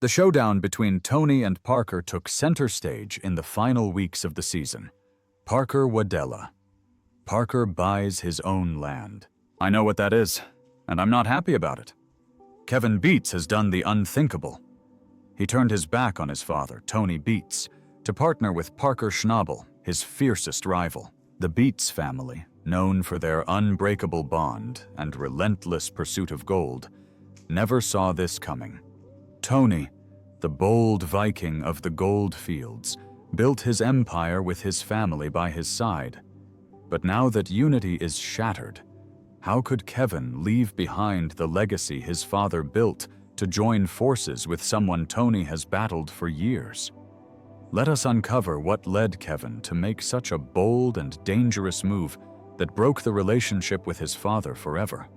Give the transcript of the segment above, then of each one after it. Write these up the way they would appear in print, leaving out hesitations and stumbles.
The showdown between Tony and Parker took center stage in the final weeks of the season. Parker Wadela. Parker buys his own land. I know what that is, and I'm not happy about it. Kevin Beets has done the unthinkable. He turned his back on his father, Tony Beets, to partner with Parker Schnabel, his fiercest rival. The Beets family, known for their unbreakable bond and relentless pursuit of gold, never saw this coming. Tony, the bold Viking of the gold fields, built his empire with his family by his side. But now that unity is shattered, how could Kevin leave behind the legacy his father built to join forces with someone Tony has battled for years? Let us uncover what led Kevin to make such a bold and dangerous move that broke the relationship with his father forever.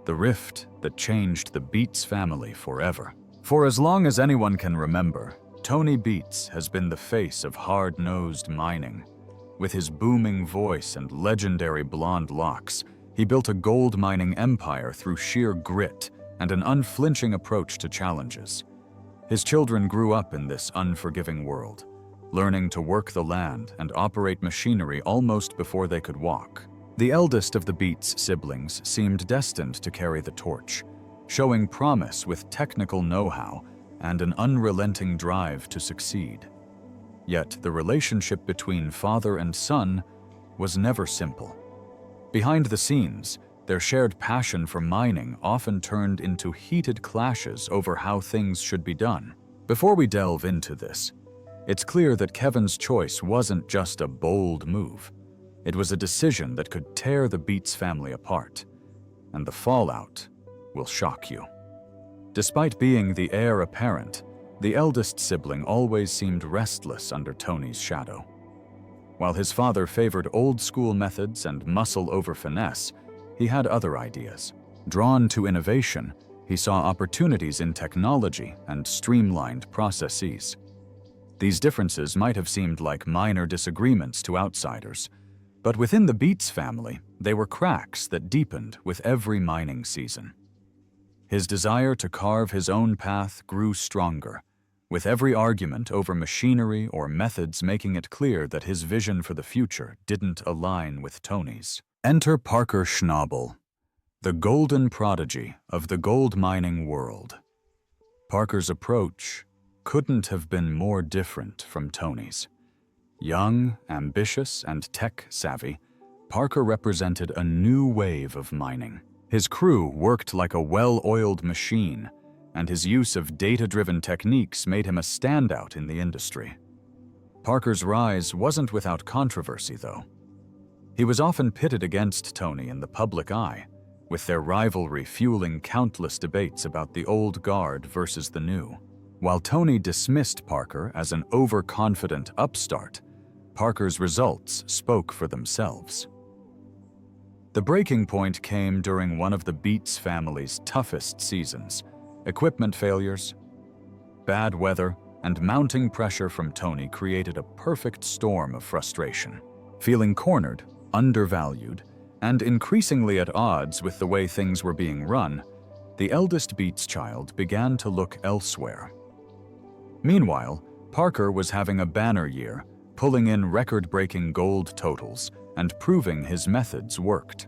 The rift that changed the Beets family forever. For as long as anyone can remember, Tony Beets has been the face of hard-nosed mining. With his booming voice and legendary blonde locks, he built a gold mining empire through sheer grit and an unflinching approach to challenges. His children grew up in this unforgiving world, learning to work the land and operate machinery almost before they could walk. The eldest of the Beets siblings seemed destined to carry the torch, showing promise with technical know-how and an unrelenting drive to succeed. Yet the relationship between father and son was never simple. Behind the scenes, their shared passion for mining often turned into heated clashes over how things should be done. Before we delve into this, it's clear that Kevin's choice wasn't just a bold move. It was a decision that could tear the Beets family apart, and the fallout will shock you. Despite being the heir apparent, the eldest sibling always seemed restless under Tony's shadow. While his father favored old-school methods and muscle over finesse, he had other ideas. Drawn to innovation, he saw opportunities in technology and streamlined processes. These differences might have seemed like minor disagreements to outsiders, but within the Beets family, they were cracks that deepened with every mining season. His desire to carve his own path grew stronger, with every argument over machinery or methods making it clear that his vision for the future didn't align with Tony's. Enter Parker Schnabel, the golden prodigy of the gold mining world. Parker's approach couldn't have been more different from Tony's. Young, ambitious, and tech-savvy, Parker represented a new wave of mining. His crew worked like a well-oiled machine, and his use of data-driven techniques made him a standout in the industry. Parker's rise wasn't without controversy, though. He was often pitted against Tony in the public eye, with their rivalry fueling countless debates about the old guard versus the new. While Tony dismissed Parker as an overconfident upstart, Parker's results spoke for themselves. The breaking point came during one of the Beets family's toughest seasons. Equipment failures, bad weather, and mounting pressure from Tony created a perfect storm of frustration. Feeling cornered, undervalued, and increasingly at odds with the way things were being run, the eldest Beets child began to look elsewhere. Meanwhile, Parker was having a banner year, pulling in record-breaking gold totals and proving his methods worked.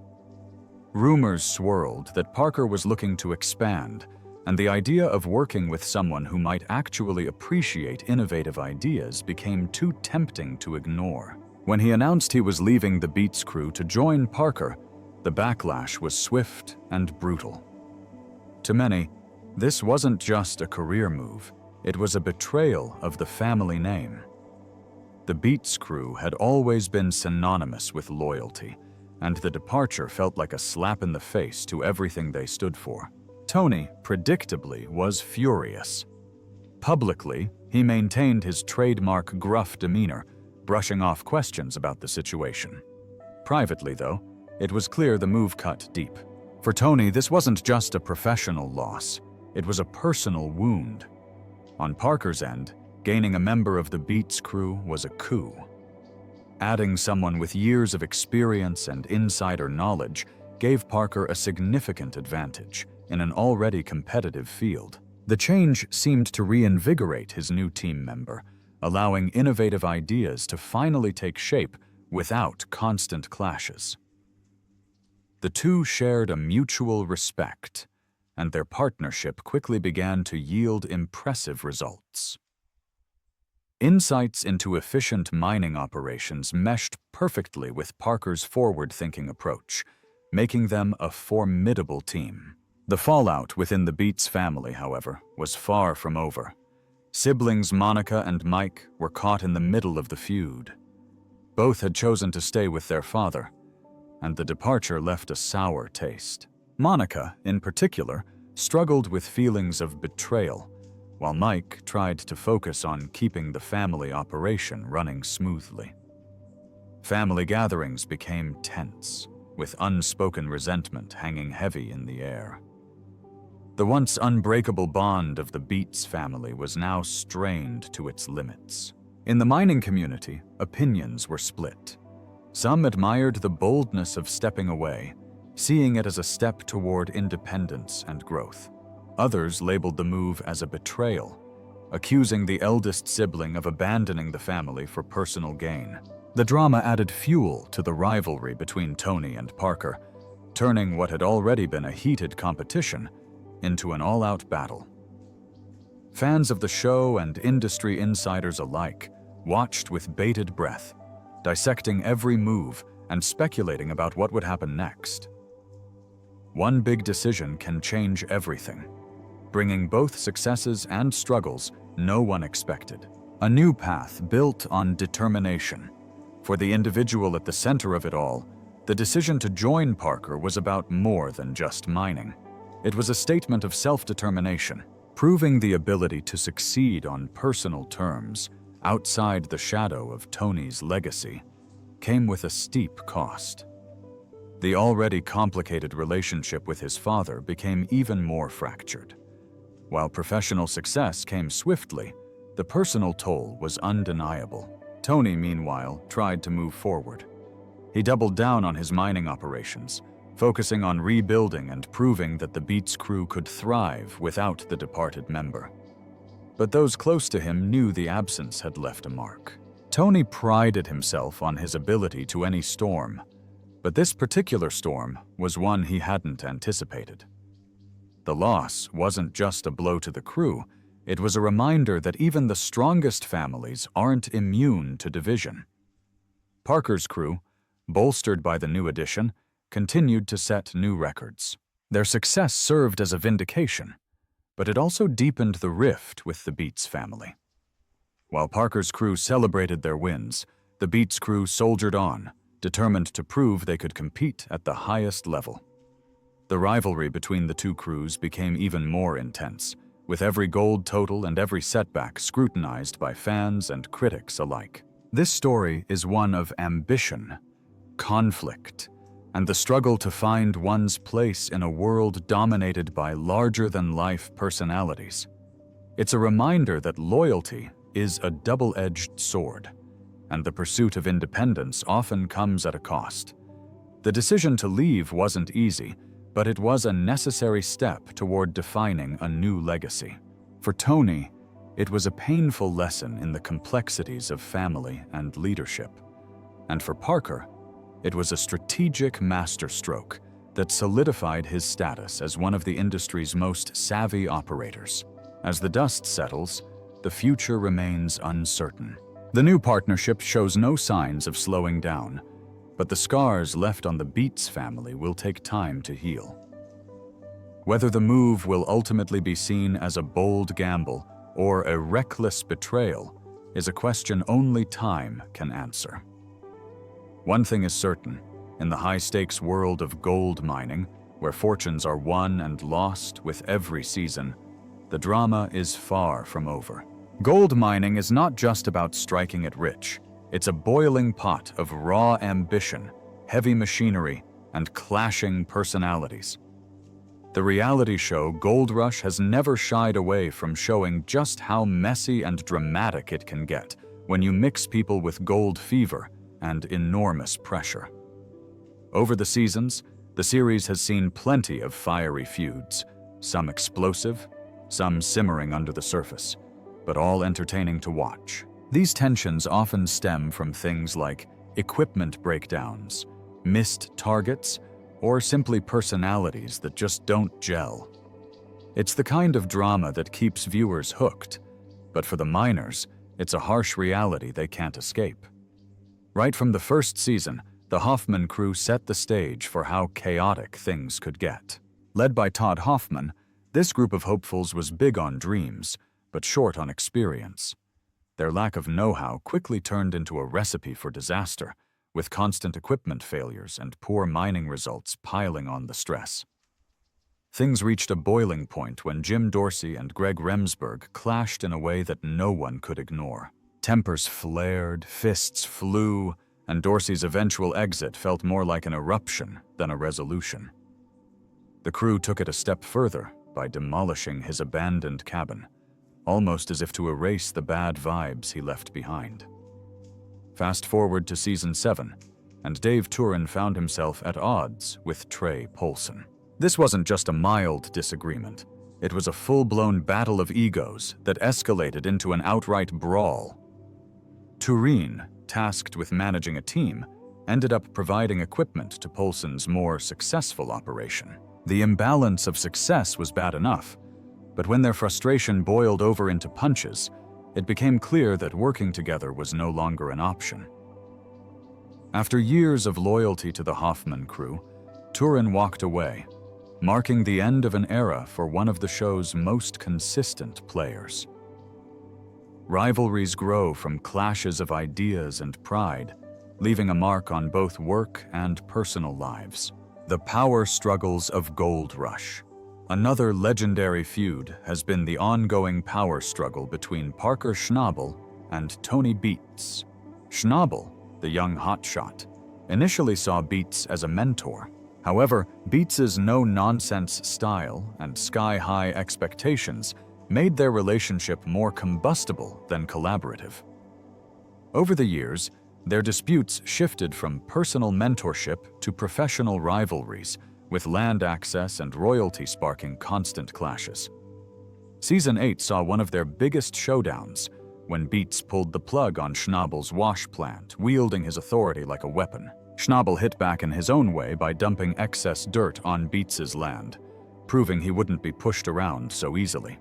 Rumors swirled that Parker was looking to expand, and the idea of working with someone who might actually appreciate innovative ideas became too tempting to ignore. When he announced he was leaving the Beets crew to join Parker, the backlash was swift and brutal. To many, this wasn't just a career move, it was a betrayal of the family name. The Beets crew had always been synonymous with loyalty, and the departure felt like a slap in the face to everything they stood for. Tony, predictably, was furious. Publicly, he maintained his trademark gruff demeanor, brushing off questions about the situation. Privately, though, it was clear the move cut deep. For Tony, this wasn't just a professional loss, it was a personal wound. On Parker's end, gaining a member of the Beets crew was a coup. Adding someone with years of experience and insider knowledge gave Parker a significant advantage in an already competitive field. The change seemed to reinvigorate his new team member, allowing innovative ideas to finally take shape without constant clashes. The two shared a mutual respect, and their partnership quickly began to yield impressive results. Insights into efficient mining operations meshed perfectly with Parker's forward-thinking approach, making them a formidable team. The fallout within the Beets family, however, was far from over. Siblings Monica and Mike were caught in the middle of the feud. Both had chosen to stay with their father, and the departure left a sour taste. Monica, in particular, struggled with feelings of betrayal, while Mike tried to focus on keeping the family operation running smoothly. Family gatherings became tense, with unspoken resentment hanging heavy in the air. The once unbreakable bond of the Beets family was now strained to its limits. In the mining community, opinions were split. Some admired the boldness of stepping away, seeing it as a step toward independence and growth. Others labeled the move as a betrayal, accusing the eldest sibling of abandoning the family for personal gain. The drama added fuel to the rivalry between Tony and Parker, turning what had already been a heated competition into an all-out battle. Fans of the show and industry insiders alike watched with bated breath, dissecting every move and speculating about what would happen next. One big decision can change everything, bringing both successes and struggles no one expected. A new path built on determination. For the individual at the center of it all, the decision to join Parker was about more than just mining. It was a statement of self-determination, proving the ability to succeed on personal terms outside the shadow of Tony's legacy came with a steep cost. The already complicated relationship with his father became even more fractured. While professional success came swiftly, the personal toll was undeniable. Tony, meanwhile, tried to move forward. He doubled down on his mining operations, focusing on rebuilding and proving that the Beets crew could thrive without the departed member. But those close to him knew the absence had left a mark. Tony prided himself on his ability to any storm, but this particular storm was one he hadn't anticipated. The loss wasn't just a blow to the crew, it was a reminder that even the strongest families aren't immune to division. Parker's crew, bolstered by the new addition, continued to set new records. Their success served as a vindication, but it also deepened the rift with the Beets family. While Parker's crew celebrated their wins, the Beets crew soldiered on, determined to prove they could compete at the highest level. The rivalry between the two crews became even more intense, with every gold total and every setback scrutinized by fans and critics alike. This story is one of ambition, conflict, and the struggle to find one's place in a world dominated by larger-than-life personalities. It's a reminder that loyalty is a double-edged sword, and the pursuit of independence often comes at a cost. The decision to leave wasn't easy, but it was a necessary step toward defining a new legacy. For Tony, it was a painful lesson in the complexities of family and leadership. And for Parker, it was a strategic masterstroke that solidified his status as one of the industry's most savvy operators. As the dust settles, the future remains uncertain. The new partnership shows no signs of slowing down, but the scars left on the Beets family will take time to heal. Whether the move will ultimately be seen as a bold gamble or a reckless betrayal is a question only time can answer. One thing is certain, in the high-stakes world of gold mining, where fortunes are won and lost with every season, the drama is far from over. Gold mining is not just about striking it rich. It's a boiling pot of raw ambition, heavy machinery, and clashing personalities. The reality show Gold Rush has never shied away from showing just how messy and dramatic it can get when you mix people with gold fever and enormous pressure. Over the seasons, the series has seen plenty of fiery feuds, some explosive, some simmering under the surface, but all entertaining to watch. These tensions often stem from things like equipment breakdowns, missed targets, or simply personalities that just don't gel. It's the kind of drama that keeps viewers hooked, but for the miners, it's a harsh reality they can't escape. Right from the first season, the Hoffman crew set the stage for how chaotic things could get. Led by Todd Hoffman, this group of hopefuls was big on dreams, but short on experience. Their lack of know-how quickly turned into a recipe for disaster, with constant equipment failures and poor mining results piling on the stress. Things reached a boiling point when Jim Dorsey and Greg Remsburg clashed in a way that no one could ignore. Tempers flared, fists flew, and Dorsey's eventual exit felt more like an eruption than a resolution. The crew took it a step further by demolishing his abandoned cabin, almost as if to erase the bad vibes he left behind. Fast forward to Season 7, and Dave Turin found himself at odds with Trey Polson. This wasn't just a mild disagreement. It was a full-blown battle of egos that escalated into an outright brawl. Turin, tasked with managing a team, ended up providing equipment to Polson's more successful operation. The imbalance of success was bad enough, but when their frustration boiled over into punches, it became clear that working together was no longer an option. After years of loyalty to the Hoffman crew, Turin walked away, marking the end of an era for one of the show's most consistent players. Rivalries grow from clashes of ideas and pride, leaving a mark on both work and personal lives. The power struggles of Gold Rush. Another legendary feud has been the ongoing power struggle between Parker Schnabel and Tony Beets. Schnabel, the young hotshot, initially saw Beets as a mentor. However, Beets's no-nonsense style and sky-high expectations made their relationship more combustible than collaborative. Over the years, their disputes shifted from personal mentorship to professional rivalries, with land access and royalty sparking constant clashes. Season 8 saw one of their biggest showdowns, when Beets pulled the plug on Schnabel's wash plant, wielding his authority like a weapon. Schnabel hit back in his own way by dumping excess dirt on Beets's land, proving he wouldn't be pushed around so easily.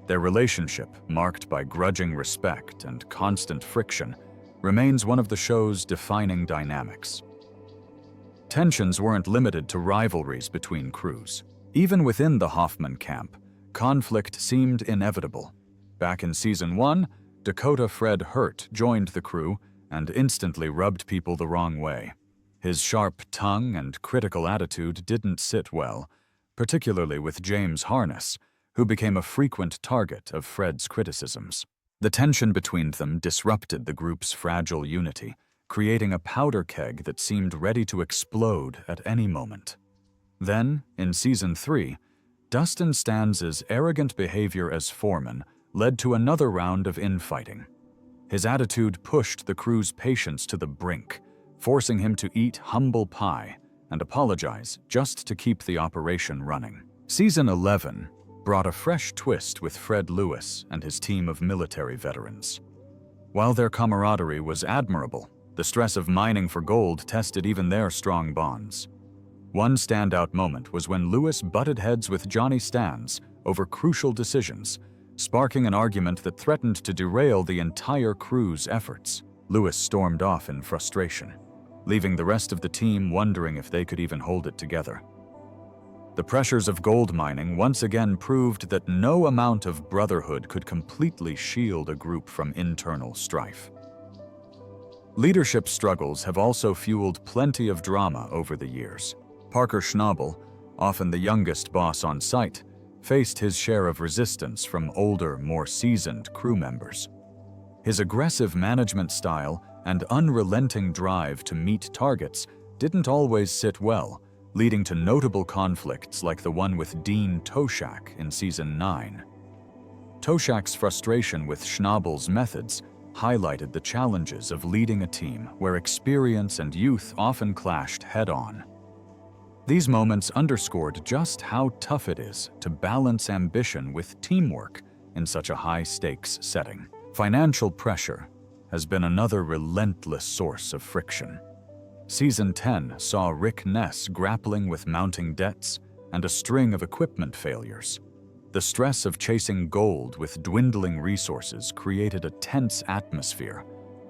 Their relationship, marked by grudging respect and constant friction, remains one of the show's defining dynamics. Tensions weren't limited to rivalries between crews. Even within the Hoffman camp, conflict seemed inevitable. Back in Season 1, Dakota Fred Hurt joined the crew and instantly rubbed people the wrong way. His sharp tongue and critical attitude didn't sit well, particularly with James Harness, who became a frequent target of Fred's criticisms. The tension between them disrupted the group's fragile unity, creating a powder keg that seemed ready to explode at any moment. Then, in Season 3, Dustin Stanz's arrogant behavior as foreman led to another round of infighting. His attitude pushed the crew's patience to the brink, forcing him to eat humble pie and apologize just to keep the operation running. Season 11 brought a fresh twist with Fred Lewis and his team of military veterans. While their camaraderie was admirable, the stress of mining for gold tested even their strong bonds. One standout moment was when Lewis butted heads with Johnny Stans over crucial decisions, sparking an argument that threatened to derail the entire crew's efforts. Lewis stormed off in frustration, leaving the rest of the team wondering if they could even hold it together. The pressures of gold mining once again proved that no amount of brotherhood could completely shield a group from internal strife. Leadership struggles have also fueled plenty of drama over the years. Parker Schnabel, often the youngest boss on site, faced his share of resistance from older, more seasoned crew members. His aggressive management style and unrelenting drive to meet targets didn't always sit well, leading to notable conflicts like the one with Dean Toshak in Season 9. Toshak's frustration with Schnabel's methods highlighted the challenges of leading a team where experience and youth often clashed head-on. These moments underscored just how tough it is to balance ambition with teamwork in such a high-stakes setting. Financial pressure has been another relentless source of friction. Season 10 saw Rick Ness grappling with mounting debts and a string of equipment failures. The stress of chasing gold with dwindling resources created a tense atmosphere,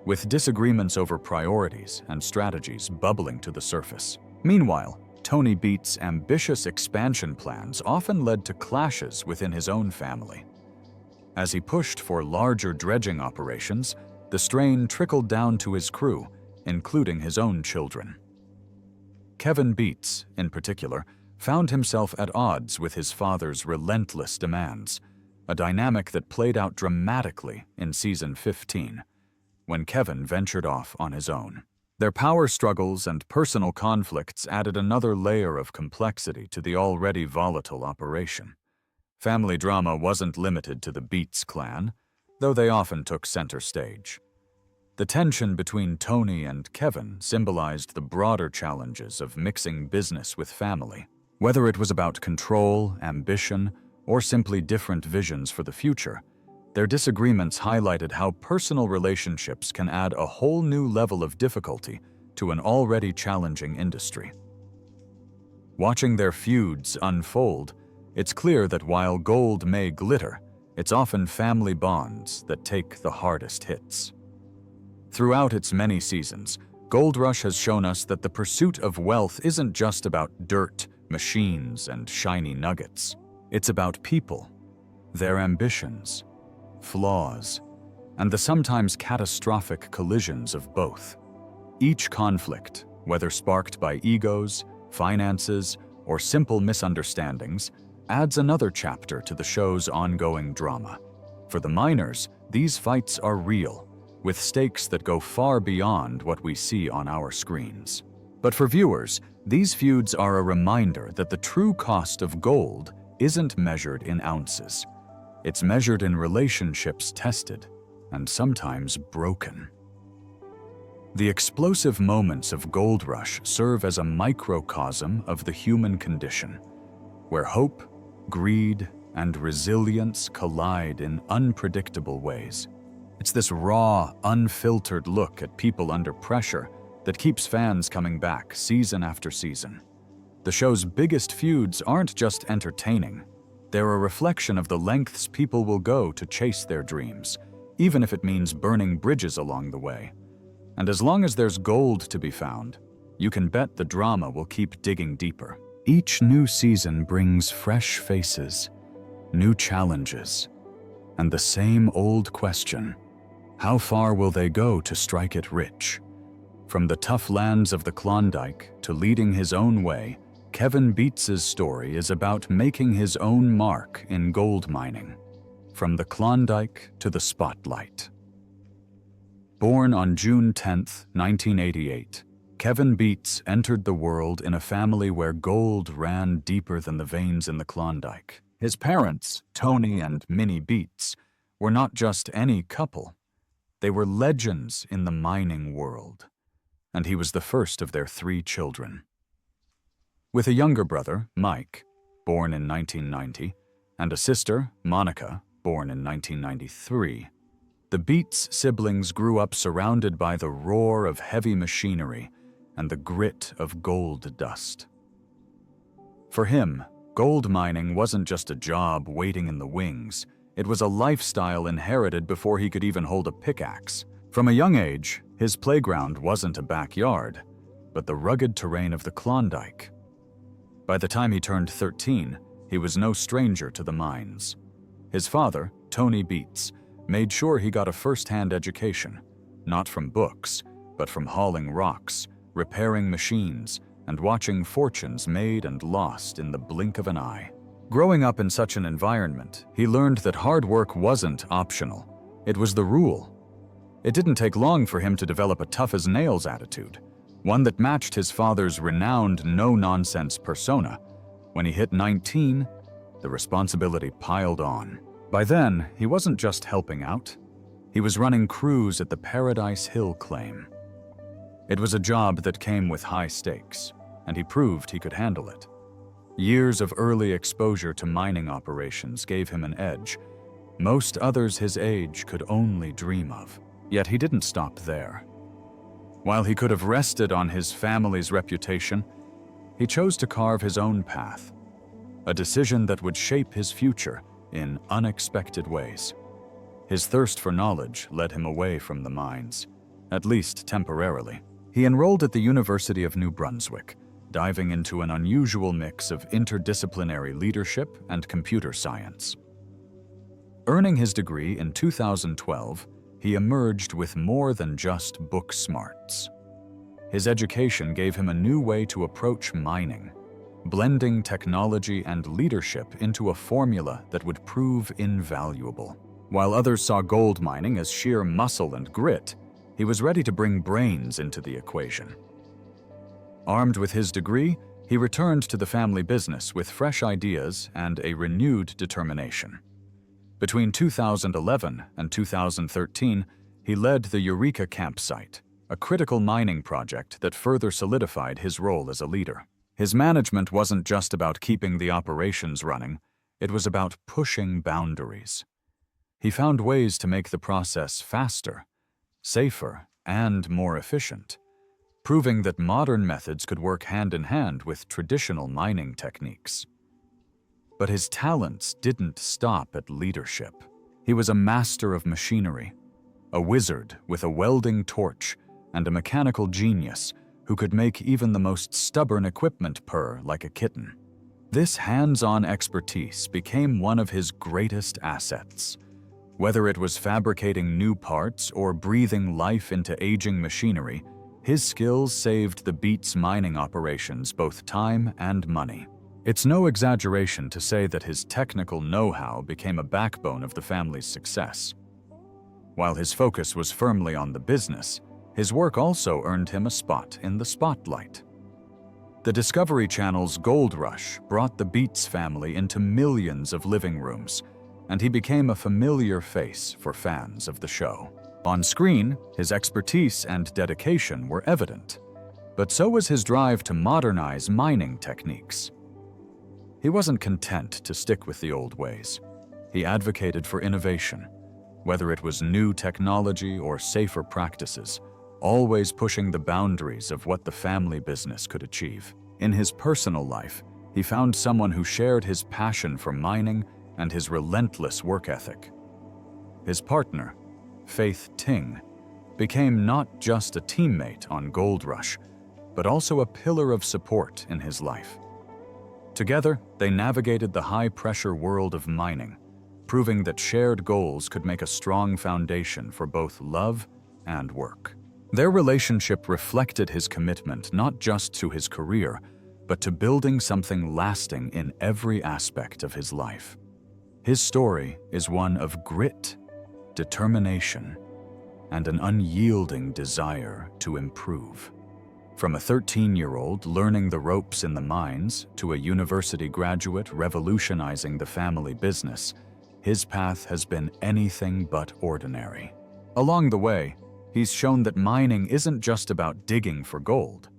with disagreements over priorities and strategies bubbling to the surface. Meanwhile, Tony Beets' ambitious expansion plans often led to clashes within his own family. As he pushed for larger dredging operations, the strain trickled down to his crew, including his own children. Kevin Beets, in particular, found himself at odds with his father's relentless demands, a dynamic that played out dramatically in Season 15, when Kevin ventured off on his own. Their power struggles and personal conflicts added another layer of complexity to the already volatile operation. Family drama wasn't limited to the Beets clan, though they often took center stage. The tension between Tony and Kevin symbolized the broader challenges of mixing business with family. Whether it was about control, ambition, or simply different visions for the future, their disagreements highlighted how personal relationships can add a whole new level of difficulty to an already challenging industry. Watching their feuds unfold, it's clear that while gold may glitter, it's often family bonds that take the hardest hits. Throughout its many seasons, Gold Rush has shown us that the pursuit of wealth isn't just about dirt, machines, and shiny nuggets. It's about people, their ambitions, flaws, and the sometimes catastrophic collisions of both. Each conflict, whether sparked by egos, finances, or simple misunderstandings, adds another chapter to the show's ongoing drama. For the miners, these fights are real, with stakes that go far beyond what we see on our screens. But for viewers, these feuds are a reminder that the true cost of gold isn't measured in ounces. It's measured in relationships tested and sometimes broken. The explosive moments of Gold Rush serve as a microcosm of the human condition, where hope, greed, and resilience collide in unpredictable ways. It's this raw, unfiltered look at people under pressure that keeps fans coming back season after season. The show's biggest feuds aren't just entertaining. They're a reflection of the lengths people will go to chase their dreams, even if it means burning bridges along the way. And as long as there's gold to be found, you can bet the drama will keep digging deeper. Each new season brings fresh faces, new challenges, and the same old question: how far will they go to strike it rich? From the tough lands of the Klondike to leading his own way, Kevin Beets' story is about making his own mark in gold mining, from the Klondike to the spotlight. Born on June 10, 1988, Kevin Beets entered the world in a family where gold ran deeper than the veins in the Klondike. His parents, Tony and Minnie Beets, were not just any couple. They were legends in the mining world, and he was the first of their 3 children. With a younger brother, Mike, born in 1990, and a sister, Monica, born in 1993, the Beets siblings grew up surrounded by the roar of heavy machinery and the grit of gold dust. For him, gold mining wasn't just a job waiting in the wings. It was a lifestyle inherited before he could even hold a pickaxe. From a young age, his playground wasn't a backyard, but the rugged terrain of the Klondike. By the time he turned 13, he was no stranger to the mines. His father, Tony Beets, made sure he got a first-hand education, not from books, but from hauling rocks, repairing machines, and watching fortunes made and lost in the blink of an eye. Growing up in such an environment, he learned that hard work wasn't optional. It was the rule. It didn't take long for him to develop a tough-as-nails attitude, one that matched his father's renowned no-nonsense persona. When he hit 19, the responsibility piled on. By then, he wasn't just helping out. He was running crews at the Paradise Hill claim. It was a job that came with high stakes. and he proved he could handle it. Years of early exposure to mining operations gave him an edge most others his age could only dream of. Yet he didn't stop there. While he could have rested on his family's reputation, he chose to carve his own path, a decision that would shape his future in unexpected ways. His thirst for knowledge led him away from the mines, at least temporarily. He enrolled at the University of New Brunswick, diving into an unusual mix of interdisciplinary leadership and computer science. Earning his degree in 2012, he emerged with more than just book smarts. His education gave him a new way to approach mining, blending technology and leadership into a formula that would prove invaluable. While others saw gold mining as sheer muscle and grit, he was ready to bring brains into the equation. Armed with his degree, he returned to the family business with fresh ideas and a renewed determination. Between 2011 and 2013, he led the Eureka campsite, a critical mining project that further solidified his role as a leader. His management wasn't just about keeping the operations running, it was about pushing boundaries. He found ways to make the process faster, safer, and more efficient, proving that modern methods could work hand in hand with traditional mining techniques. But his talents didn't stop at leadership. He was a master of machinery, a wizard with a welding torch and a mechanical genius who could make even the most stubborn equipment purr like a kitten. This hands-on expertise became one of his greatest assets. Whether it was fabricating new parts or breathing life into aging machinery, his skills saved the Beets mining operations both time and money. It's no exaggeration to say that his technical know-how became a backbone of the family's success. While his focus was firmly on the business, his work also earned him a spot in the spotlight. The Discovery Channel's Gold Rush brought the Beets family into millions of living rooms, and he became a familiar face for fans of the show. On screen, his expertise and dedication were evident, but so was his drive to modernize mining techniques. He wasn't content to stick with the old ways. He advocated for innovation, whether it was new technology or safer practices, always pushing the boundaries of what the family business could achieve. In his personal life, he found someone who shared his passion for mining and his relentless work ethic. His partner, Faith Ting, became not just a teammate on Gold Rush, but also a pillar of support in his life. Together, they navigated the high-pressure world of mining, proving that shared goals could make a strong foundation for both love and work. Their relationship reflected his commitment not just to his career, but to building something lasting in every aspect of his life. His story is one of grit, determination, and an unyielding desire to improve. From a 13-year-old learning the ropes in the mines to a university graduate revolutionizing the family business, his path has been anything but ordinary. Along the way, he's shown that mining isn't just about digging for gold.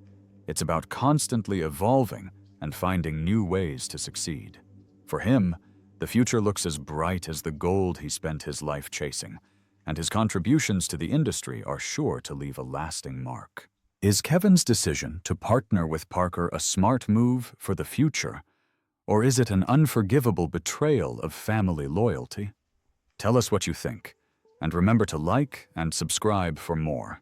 It's about constantly evolving and finding new ways to succeed. For him, the future looks as bright as the gold he spent his life chasing, and his contributions to the industry are sure to leave a lasting mark. Is Kevin's decision to partner with Parker a smart move for the future, or is it an unforgivable betrayal of family loyalty? Tell us what you think, and remember to like and subscribe for more.